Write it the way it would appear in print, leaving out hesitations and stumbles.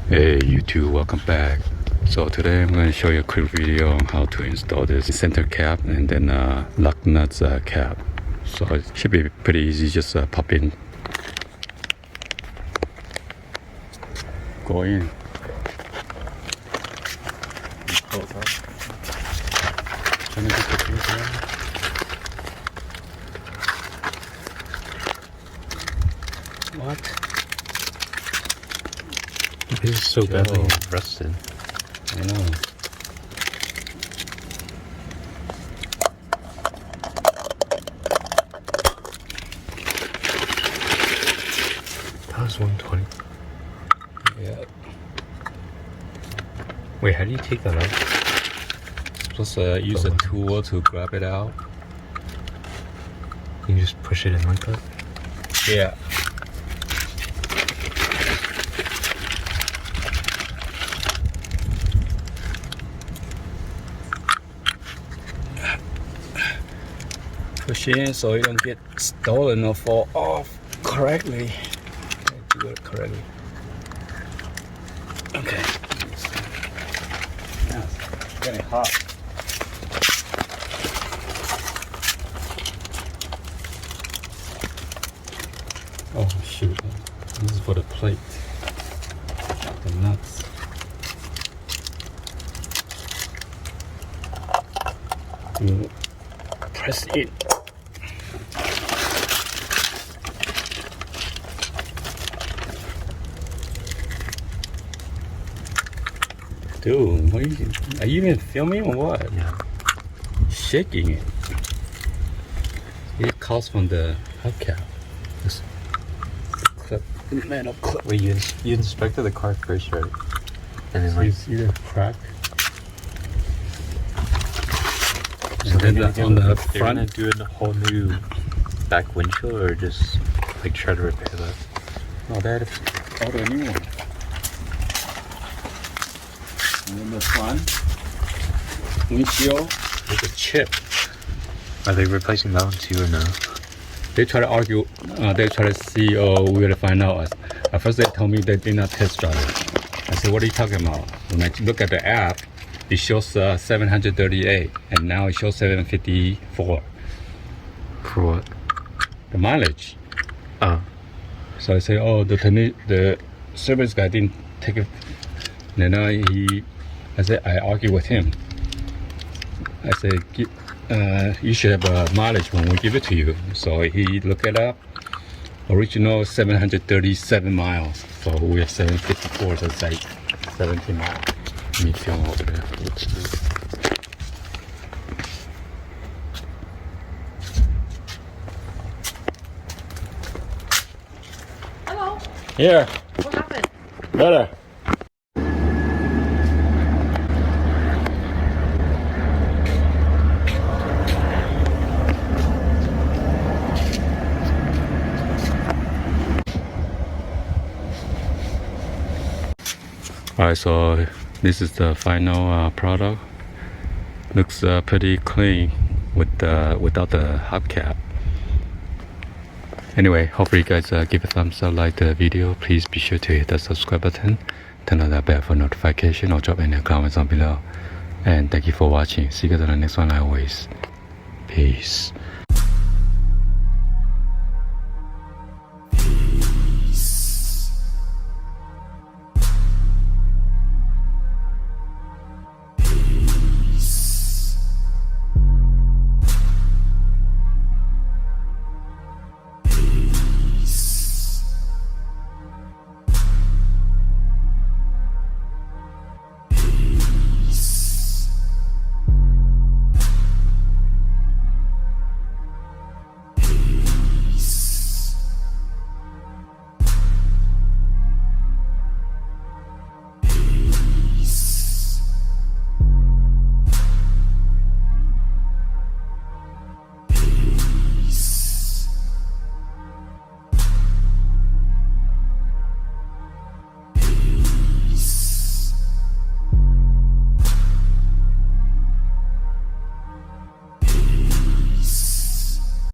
Hey YouTube, welcome back. So today I'm going to show you a quick video on how to install this center cap and then lock nuts cap. So it should be pretty easy, just pop in. Go in. Close up. Turn it to the What? This is so badly rusted. I know. That was 120. Yeah. Wait, how do you take that out? Supposed to use a tool to grab it out. You can just push it in like that? Yeah. Push in so you don't get stolen or fall off correctly. Okay, do it correctly. Okay. Yeah, it's getting hot. Oh shoot! This is for the plate. The nuts. You press it. Dude, what are you even filming or what? Yeah. Shaking it. It comes from the hubcap. This clip, metal clip. Wait, you inspected the car first, right? And then You see the crack? so And then on the they're front. gonna do a whole new back windshield, or just like try to repair that? Oh, that is all the new one. And then the front windshield with a chip. Are they replacing that one too, or no? They try to argue. They try to see. Oh, we're gonna find out. At first, they told me they did not test drive it. I said, "What are you talking about?" When I look at the app, it shows 738, and now it shows 754. For what? The mileage. Oh. So I say, "Oh, the service guy didn't take it." And then I argue with him. I said, you should have a mileage when we give it to you. So he looked it up. Original 737 miles. So we have 754, so it's like 17 miles. Let me film over there. Hello. Here, What happened? better. Alright, so this is the final product. Looks pretty clean without the hubcap. Anyway, hopefully you guys give a thumbs up, like the video. Please be sure to hit the subscribe button, turn on that bell for notification, or drop any comments on below. And thank you for watching. See you guys on the next one like always. Peace.